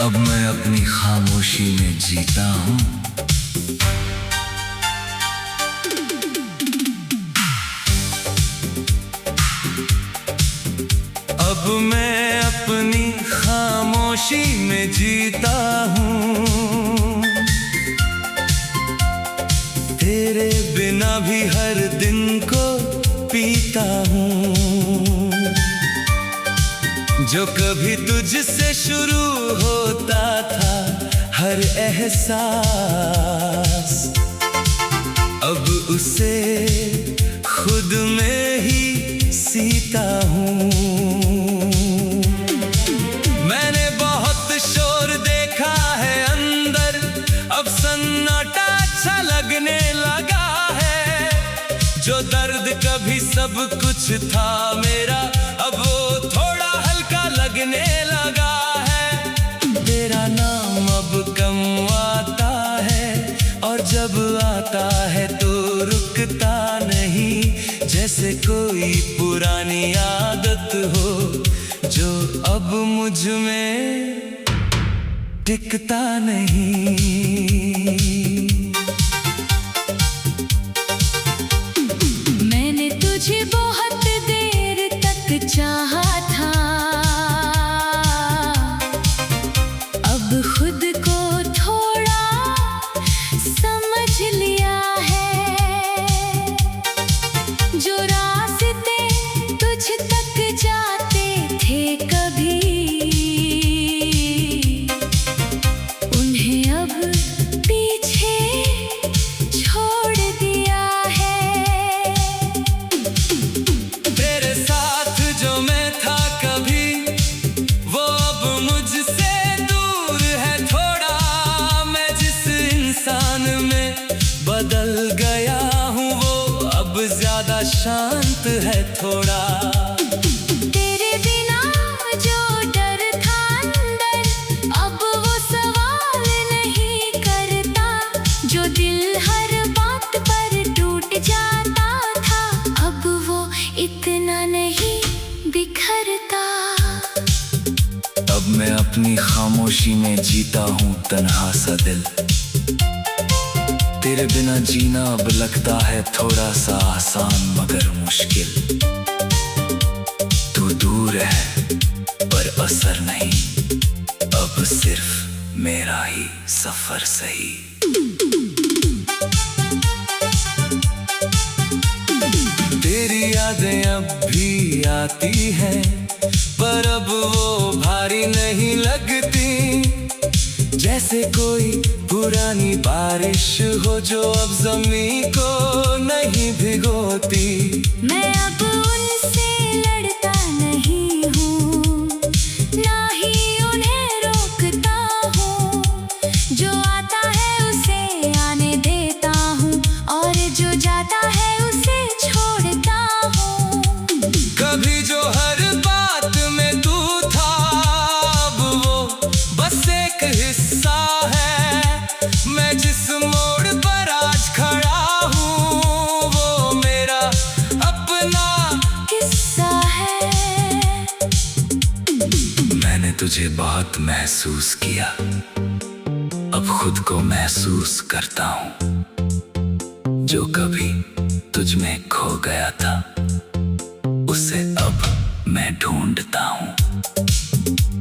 अब मैं अपनी खामोशी में जीता हूँ। अब मैं अपनी खामोशी में जीता हूँ। तेरे बिना भी हर दिन को पीता हूँ। जो कभी तुझसे शुरू होता था हर एहसास, अब उसे खुद में ही सीता हूँ। मैंने बहुत शोर देखा है अंदर, अब सन्नाटा अच्छा लगने लगा है। जो दर्द कभी सब कुछ था मेरा, अब वो थोड़ा हल्का लगने लगा है। तेरा नाम अब कम आता है, और जब आता है तो रुकता नहीं। जैसे कोई पुरानी आदत हो जो अब मुझ में टिकता नहीं। मैंने तुझे बहुत देर तक चाहा था, अब खुद को थोड़ा समझ लिया है। जो रास्ते तुझ तक जाते थे कभी, उन्हें अब पीछे छोड़ दिया है। तेरे साथ जो मैं था कभी, वो अब मुझसे दूर है थोड़ा। मैं जिस इंसान में बदल गया हूँ, वो अब ज्यादा शांत है थोड़ा। तेरे बिना जो डर था अंदर, अब वो सवाल नहीं करता। जो दिल हर बात पर टूट जाता था, अब वो इतना नहीं बिखरता। अब मैं अपनी खामोशी में जीता हूँ तन्हा सा दिल। तेरे बिना जीना अब लगता है थोड़ा सा आसान मगर मुश्किल। तू दूर है पर असर नहीं, अब सिर्फ मेरा ही सफर सही। तेरी यादें अब भी आती हैं, पर अब वो भारी नहीं लगती। जैसे कोई पुरानी बारिश हो जो अब ज़मीं को नहीं भिगोती। मैं अब उनसे लड़ता नहीं हूँ, ना ही उन्हें रोकता हूँ। जो आता है उसे आने देता हूँ, और जो जाता है उसे छोड़ता हूँ। कभी जो हर बात में तू था, अब वो बस एक हिस्सा है। मैं जिस मोड़ पर आज खड़ा हूँ, वो मेरा अपना किस्सा है। मैंने तुझे बहुत महसूस किया, अब खुद को महसूस करता हूँ। जो कभी तुझ में खो गया था, उसे अब मैं ढूंढता हूँ।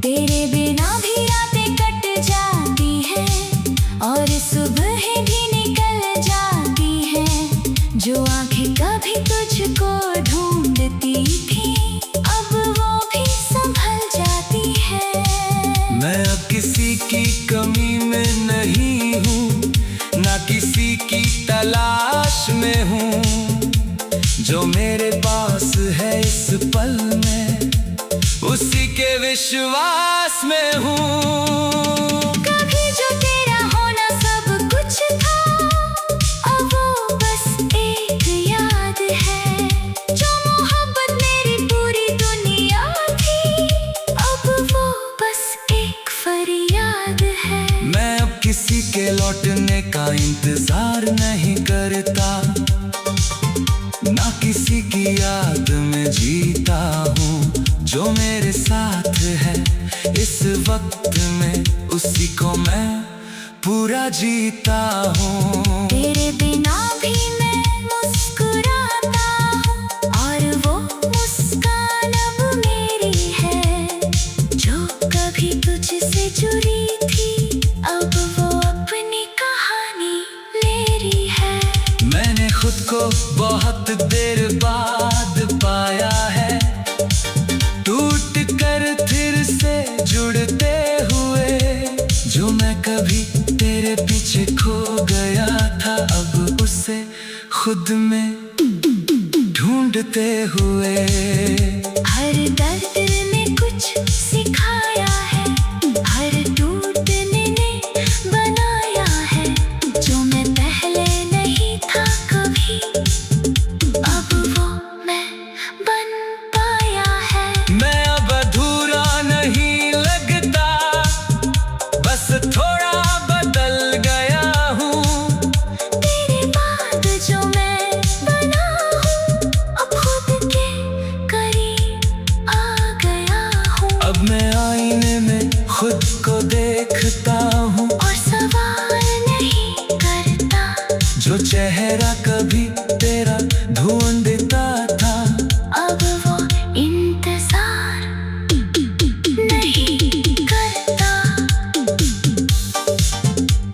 तेरे बिना भी रातें कट जाती हैं, और सुबह भी निकल जाती हैं। जो आंखें कभी तुझको ढूंढती थी, अब वो भी संभल जाती है। मैं अब किसी की कमी में नहीं हूँ, ना किसी की तलाश में हूँ। जो मेरे पास है इस पल में, उसी के विश्वास में हूँ। कभी जो तेरा होना सब कुछ था, अब वो बस एक याद है। जो मोहब्बत मेरी पूरी दुनिया थी, अब वो बस एक फरियाद है। मैं अब किसी के लौटने का इंतजार नहीं करता, ना किसी की याद में जीता हूँ। जो मेरे साथ है इस वक्त में, जीता हूँ। तेरे बिना भी मैं मुस्कुराता हूँ, और वो मुस्कान अब मेरी है, जो कभी तुझसे जुड़ी थी, अब वो अपनी कहानी ले रही है। मैंने खुद को बहुत देर बाद पाया है, टूट कर फिर से जुड़ते हुए। जो मैं कभी तेरे पीछे खो गया था, अब उसे खुद में ढूंढते हुए। हर दर्द ने कुछ सिखाया है, हर टूटने ने बनाया है। जो मैं पहले नहीं था कभी, अब वो मैं बन पाया है। मैं अब अधूरा नहीं लगता, बस थोड़ा बदल गया हूँ। तेरे बाद जो मैं बना हूँ, अब खुद के करीब आ गया हूँ। अब मैं आईने में खुद को देखता हूँ, और सवाल नहीं करता, जो चेहरा कभी तेरा ढूंढता था। अब वो इंतजार नहीं करता।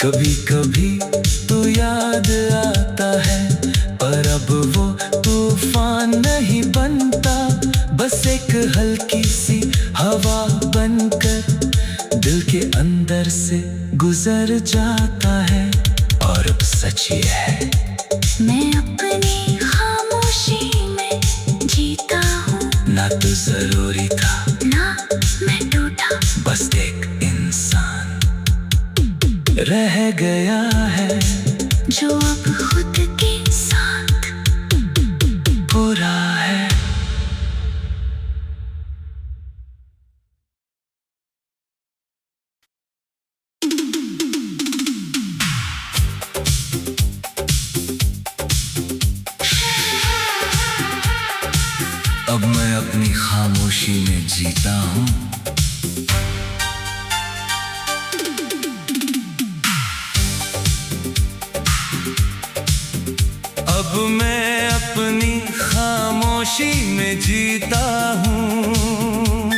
कभी कभी तू याद आता है, पर अब वो तूफान नहीं बनता, बस एक हल्की सी हवा बनकर दिल के अंदर से गुजर जाता है। और अब सच ये है, मैं अपनी खामोशी में जीता हूँ, ना तो जरूरी था, ना मैं टूटा, बस एक इंसान रह गया है, जो अब खुद के साथ पूरा है। अब मैं अपनी खामोशी में जीता हूँ। अब मैं अपनी खामोशी में जीता हूँ।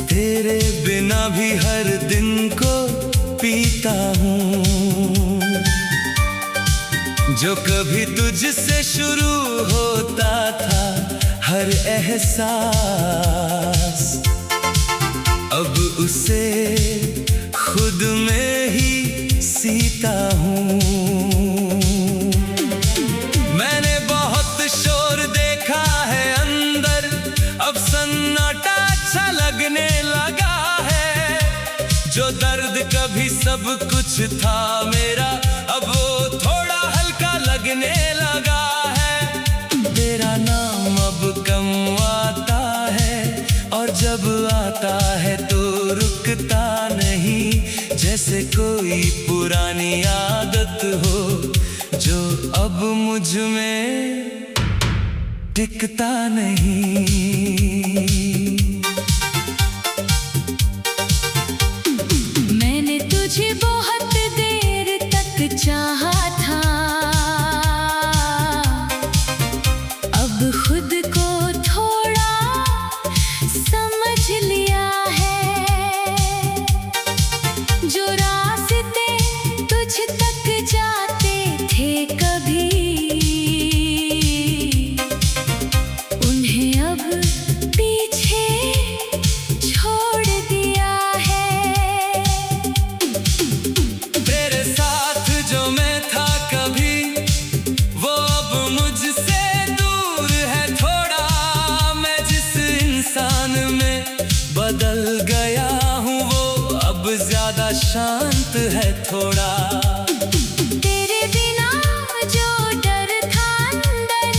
तेरे बिना भी हर दिन को पीता हूँ, जो कभी तुझसे शुरू होता था हर एहसास, अब उसे खुद में ही सीता हूँ। मैंने बहुत शोर देखा है अंदर, अब सन्नाटा अच्छा लगने लगा है। जो दर्द कभी सब कुछ था मेरा, अब वो थोड़ा हल्का लगने लगा है। तेरा नाम अब कम आता है, और जब आता है तो रुकता नहीं, जैसे कोई पुरानी आदत हो जो अब मुझ में टिकता नहीं। मैंने तुझे बहुत देर तक चाहा था, अब खुद को थोड़ा समझ लिया है। जो रास्ते तुझ तक जाते थे कभी, उन्हें अब पीछे छोड़ दिया है। तेरे साथ जो मैं था कभी, वो अब मुझसे दूर है थोड़ा। मैं जिस इंसान में बदल गया हूँ, वो अब ज्यादा शांत है थोड़ा। तेरे बिना जो डर था अंदर,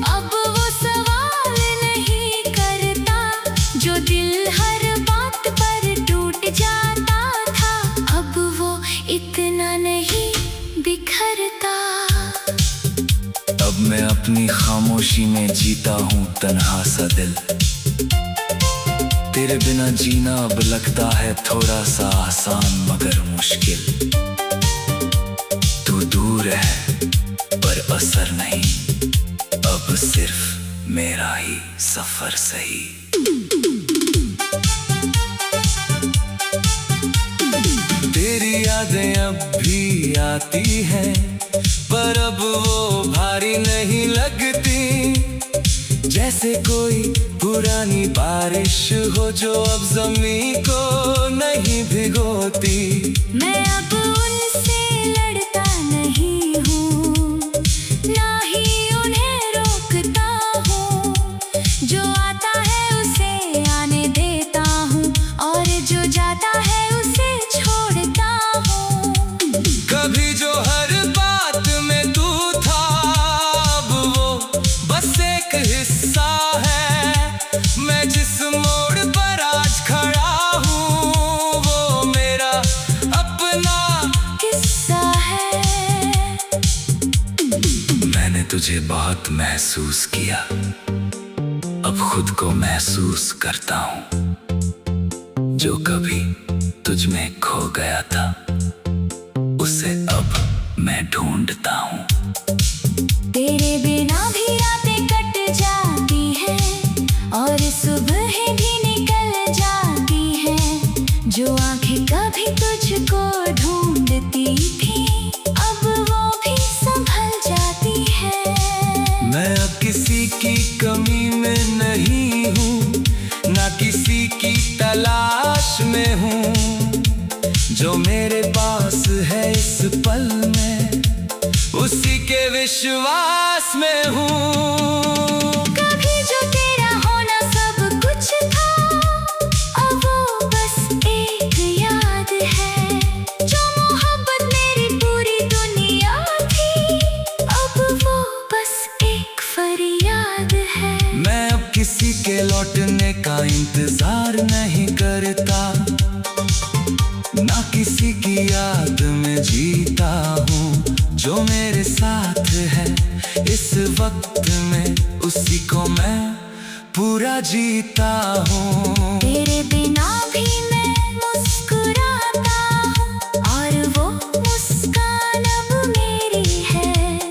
अब वो सवाल नहीं करता। जो दिल हर बात पर टूट जाता था, अब वो इतना नहीं बिखरता। अब मैं अपनी खामोशी में जीता हूँ तन्हा सा दिल। तेरे बिना जीना अब लगता है थोड़ा सा आसान मगर मुश्किल। तू दूर है पर असर नहीं, अब सिर्फ मेरा ही सफर सही। तेरी यादें अब भी आती हैं पर अब वो भारी नहीं लगती, जैसे कोई पुरानी बारिश हो जो अब ज़मीं को नहीं भिगोती। मैं अब उनसे लड़ता नहीं हूँ, ना ही उन्हें रोकता हूँ। जो आता है उसे आने देता हूँ और जो जाता है उसे छोड़ता हूँ। कभी जो हर बात में तू था, अब वो बस एक हिस्सा है। मैं जिस मोड़ पर आज खड़ा हूँ वो मेरा अपना किस्सा है। मैंने तुझे बहुत महसूस किया, अब खुद को महसूस करता हूँ। जो कभी तुझ में खो गया था उसे अब मैं ढूंढता हूँ। तेरे बिना भी रातें कट जाती हैं और सुबह भी निकल जाती हैं। जो आंखें कभी तुझको ढूंढती थी अब वो भी संभल जाती है। मैं अब किसी की कमी में नहीं हूँ, ना किसी की तलाश में हूँ। जो मेरे पास है इस पल में उसी के विश्वास में हूँ। कभी जो तेरा होना सब कुछ था, अब वो बस एक याद है। जो मोहब्बत मेरी पूरी दुनिया थी, अब वो बस एक फरियाद है। मैं अब किसी के लौटने का इंतजार नहीं करता, ना किसी की याद में जीता हूँ। जो मेरे साथ है इस वक्त में उसी को मैं पूरा जीता हूँ। तेरे बिना भी मैं मुस्कुराता हूँ और वो मुस्कान अब मेरी है।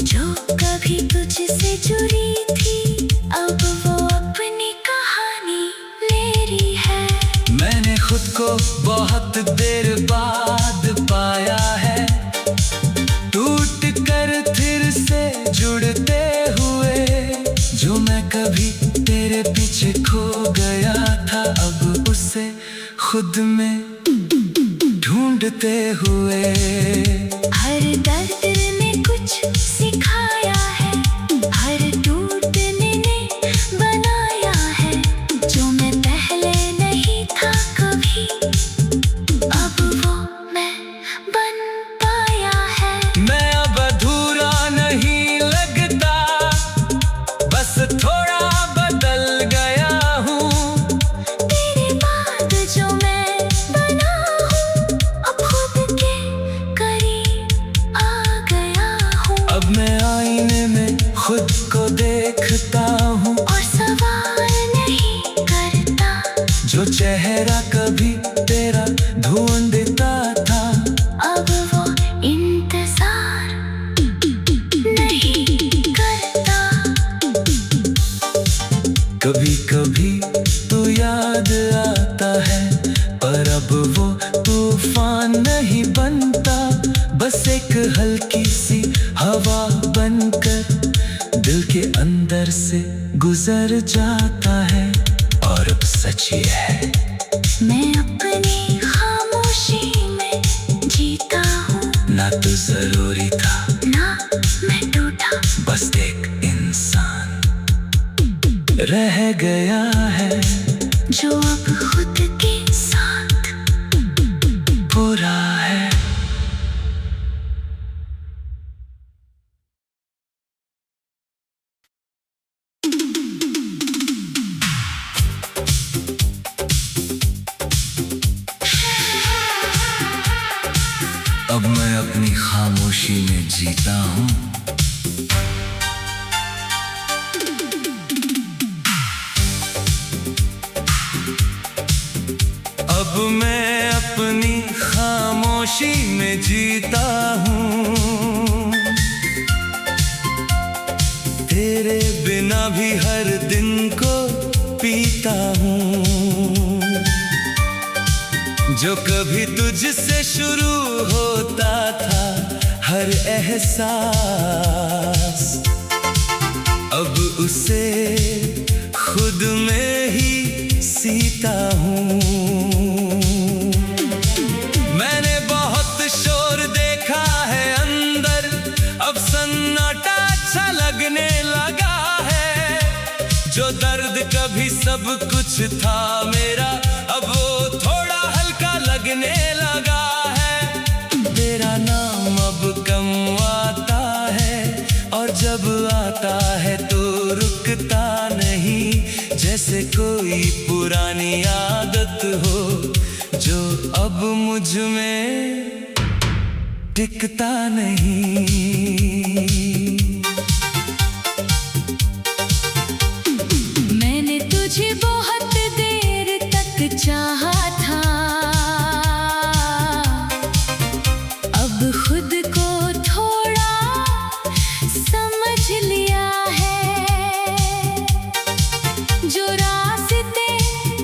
जो कभी तुझसे जुड़ी थी अब वो अपनी कहानी मेरी है। मैंने खुद को बहुत देर बाद पाया है, टूट कर फिर से जुड़ते हुए। जो मैं कभी तेरे पीछे खो गया था अब उसे खुद में ढूंढते हुए। हर दर्द ने कुछ सिखाया है, हर टूटने ने बनाया है। जो मैं पहले नहीं था कभी अब वो मैं बन पाया है। मैं अब अधूरा नहीं लगता, बस थोड़ा बदल गया हूँ। तेरे बाद जो मैं बना हूँ अब खुद के करीब आ गया हूँ। अब मैं आईने में खुद को देखता हूँ और सवाल नहीं करता। जो चेहरा कभी तेरा ढूंढता था अब वो इंतजार नहीं करता। कभी कभी तू याद आता है पर अब वो तूफान नहीं बनता, बस एक हल्की सी हवा बनकर दिल के अंदर से गुजर जाता है। और अब सच ये है मैं अपनी खामोशी में जीता हूँ, ना तो जरूरी था ना मैं टूटा। बस एक इंसान रह गया है जो अब खुद के साथ पूरा है। अब मैं अपनी खामोशी में जीता हूँ। खामोशी में जीता हूँ। तेरे बिना भी हर दिन को पीता हूँ। जो कभी तुझसे शुरू होता था हर एहसास, अब उसे खुद में ही सीता हूँ। मैंने बहुत शोर देखा है अंदर, अब सन्नाटा अच्छा लगने लगा है। जो दर्द कभी सब कुछ था मेरा, अब वो थोड़ा हल्का लगने लगा है। तेरा नाम अब कम आता है, और जब आता है तो रुकता नहीं। जैसे कोई पुरानी आदत हो जो अब मुझ में टिकता नहीं। मैंने तुझे बहुत देर तक चाहा था, अब खुद को थोड़ा समझ लिया है। जो रास्ते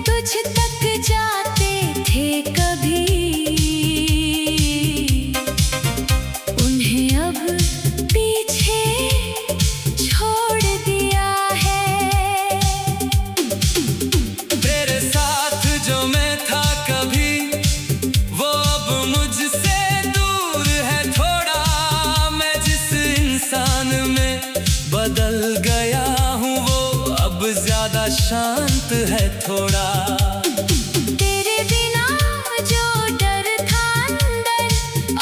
तुझ तक जाते थे कभी, उन्हें अब पीछे छोड़ दिया है। तेरे साथ जो मैं था कभी, वो अब मुझसे दूर है थोड़ा। मैं जिस इंसान में बदल गया हूँ, वो अब ज्यादा शांत है थोड़ा। तेरे बिना जो डर था अंदर,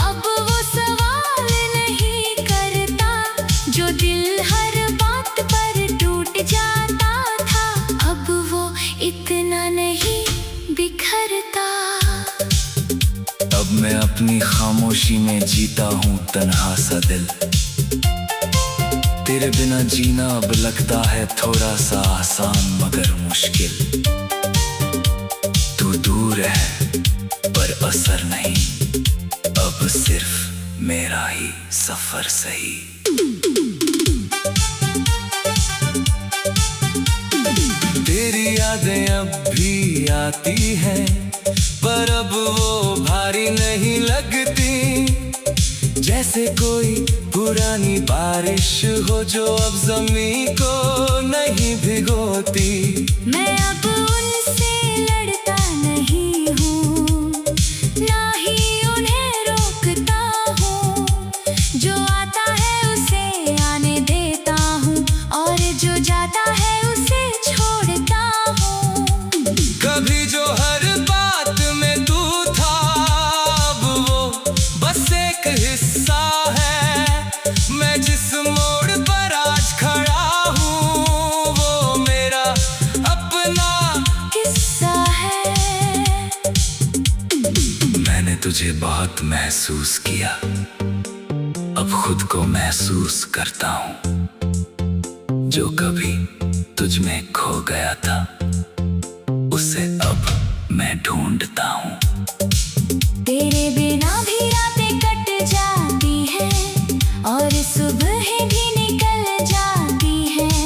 अब वो सवाल नहीं करता। जो दिल हर बात पर टूट जाता था, अब वो इतना नहीं बिखरता। अब मैं अपनी खामोशी में जीता हूँ तन्हा सा दिल। तेरे बिना जीना अब लगता है थोड़ा सा आसान मगर मुश्किल। तू दूर है पर असर नहीं, अब सिर्फ मेरा ही सफर सही। तेरी यादें अब भी आती हैं, पर अब वो भारी नहीं लगती। जैसे कोई पुरानी बारिश हो जो अब ज़मीं को नहीं भिगोती। मैं अब उनसे लड़ता नहीं हूँ, ना ही उन्हें रोकता हूँ। जो आता है उसे आने देता हूँ, और जो जाता है उसे छोड़ता हूँ। कभी जो हर बात में तू था, अब वो बस एक हिस्सा है। मैं जिस मोड़ पर आज खड़ा हूँ, वो मेरा अपना किस्सा है। मैंने तुझे बहुत महसूस किया, अब खुद को महसूस करता हूँ। जो कभी तुझ में खो गया था, उसे अब मैं ढूंढता हूँ। तेरे बिना भी रातें कट जाती हैं, और सुबह भी निकल जाती हैं।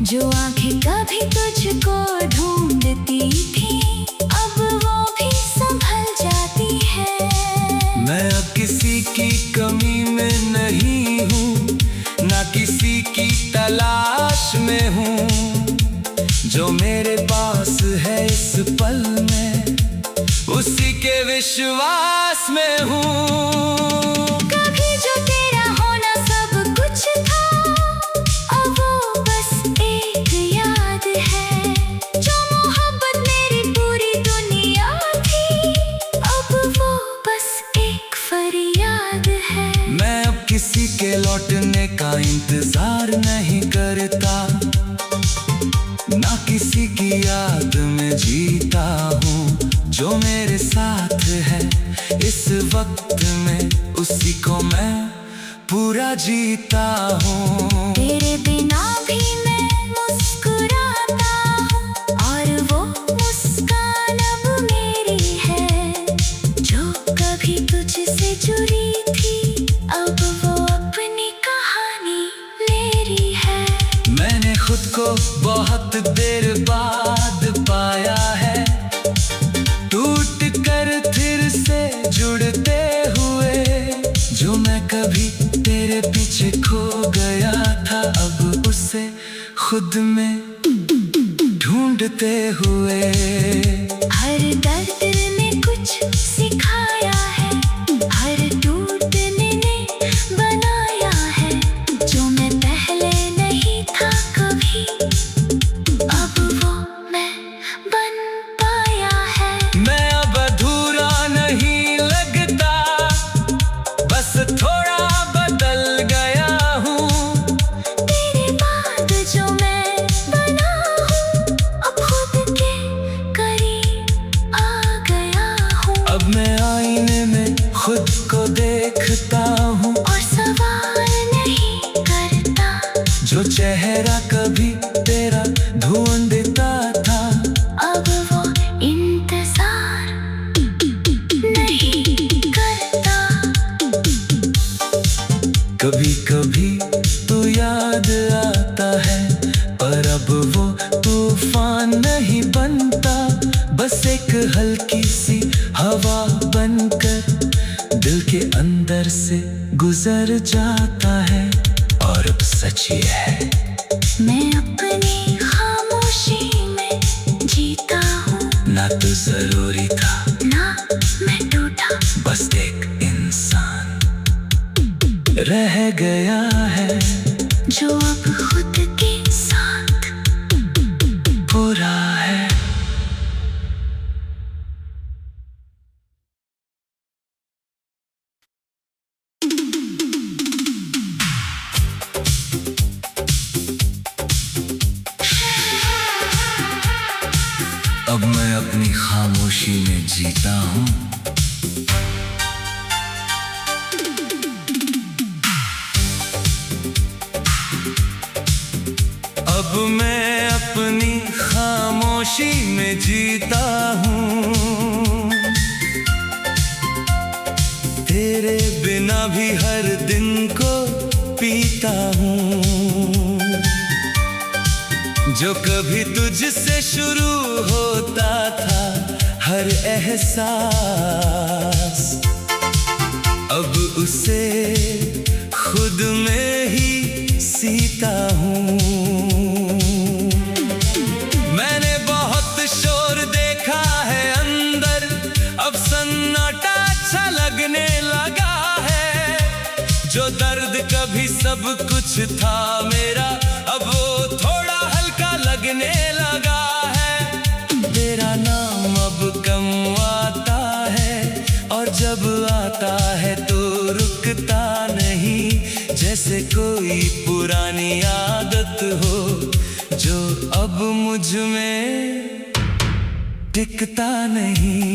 जो आंखें कभी तुझको ढूंढती थी, अब वो भी संभल जाती है। मैं अब किसी की कमी में नहीं हूँ, ना किसी की तलाश में हूँ। जो मेरे पास है इस पल में, उसी के विश्वास में हूँ। कभी जो तेरा होना सब कुछ था, अब वो बस एक याद है। जो मोहब्बत मेरी पूरी दुनिया थी, अब वो बस एक फरियाद है। मैं अब किसी के लौटने का इंतजार नहीं करता, ना किसी की याद में जीता हूँ। जो मेरे साथ है इस वक्त में, उसी को मैं पूरा जीता हूँ। तेरे बिना भी मैं मुस्कुराता हूँ, और वो मुस्कान अब मेरी है। जो कभी तुझसे मेरे पीछे खो गया था, अब उसे खुद में ढूंढते हुए। हर दर्द ने कुछ सिखाया है, हर टूटने ने बनाया है। जो मैं पहले नहीं था कभी, अब वो मैं बन पाया है। मैं अब अधूरा नहीं लगता, बस थोड़ा बदल गया हूँ। तेरे बाद जो मैं बना हूँ, अब खुद के करीब आ गया हूँ। अब मैं आईने में खुद को देखता हूँ, और सवाल नहीं करता। जो चेहरा कभी तेरा ढूंढता था, अब वो इंतजार नहीं करता। कभी कभी तू याद आता है, पर अब वो तूफान नहीं बनता। बस एक हल्की सी हवा बनकर दिल के अंदर से गुजर जाता है। और अब सच ये है, मैं अपनी खामोशी में जीता हूँ। ना तो जरूरी था, ना मैं टूटा, बस एक इंसान रह गया है, जो अब खुद के साथ पूरा है। अब मैं अपनी खामोशी में जीता हूँ। अब मैं अपनी खामोशी में जीता हूँ। तेरे बिना भी हर दिन को पीता हूँ। जो कभी तुझसे शुरू होता था हर एहसास, अब उसे खुद में ही सीता हूँ। मैंने बहुत शोर देखा है अंदर, अब सन्नाटा अच्छा लगने लगा है। जो दर्द कभी सब कुछ था मेरा, अब वो थोड़ा हल्का लगने लगा है। तेरा नाम अब कम आता है, और जब आता है तो रुकता नहीं। जैसे कोई पुरानी आदत हो, जो अब मुझ में टिकता नहीं।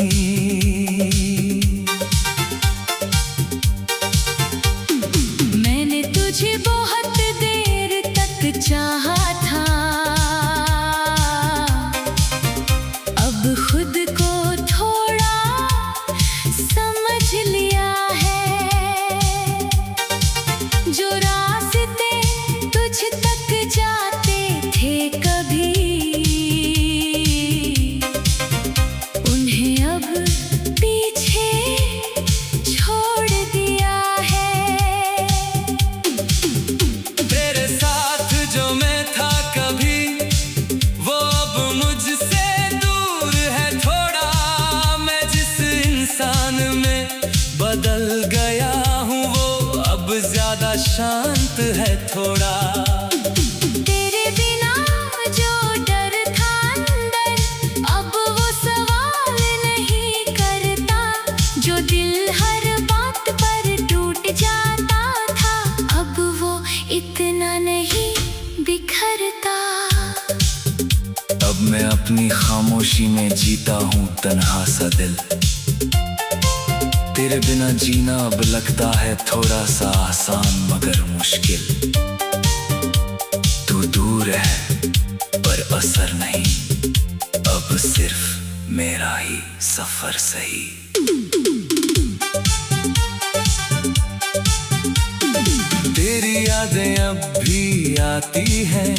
मैंने तुझे बहुत देर तक चाहा था, अब खुद को थोड़ा समझ लिया है। जो रास्ते तुझ तक जाते थे कभी, उन्हें अब पीछे छोड़ दिया है। तेरे साथ जो मैं था कभी, वो अब मुझसे दूर है थोड़ा। मैं जिस इंसान में बदल गया हूँ, वो अब ज्यादा शांत है थोड़ा। तेरे बिना जो डर था अंदर, अब वो सवाल नहीं करता। जो दिल हर बात पर टूट जाता था, अब वो इतना नहीं बिखरता। अब मैं अपनी खामोशी में जीता हूँ तन्हा सा दिल। तेरे बिना जीना अब लगता है थोड़ा सा आसान मगर मुश्किल। तू दूर है पर असर नहीं, अब सिर्फ मेरा ही सफर सही। तेरी यादें अब भी आती हैं,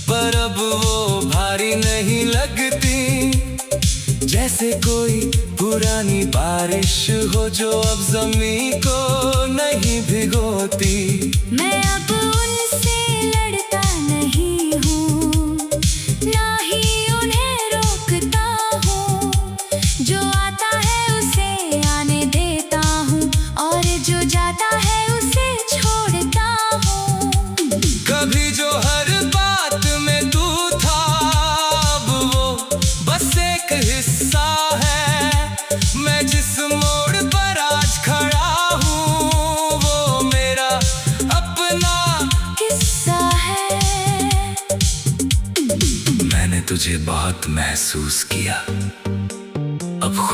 पर अब वो भारी नहीं लगती। जैसे कोई पुरानी बारिश हो जो अब जमीन को नहीं भिगोती। मैं अब उनसे लड़ता नहीं हूँ, ना ही उन्हें रोकता हूँ। जो आता है उसे आने देता हूँ, और जो जाता है उसे छोड़ता हूँ। कभी जो हर बात में तू था, अब वो बस एक हिस्सा है। मैं जिस मोड़ पर आज खड़ा हूँ, वो मेरा अपना किस्सा है। मैंने तुझे बहुत महसूस किया, अब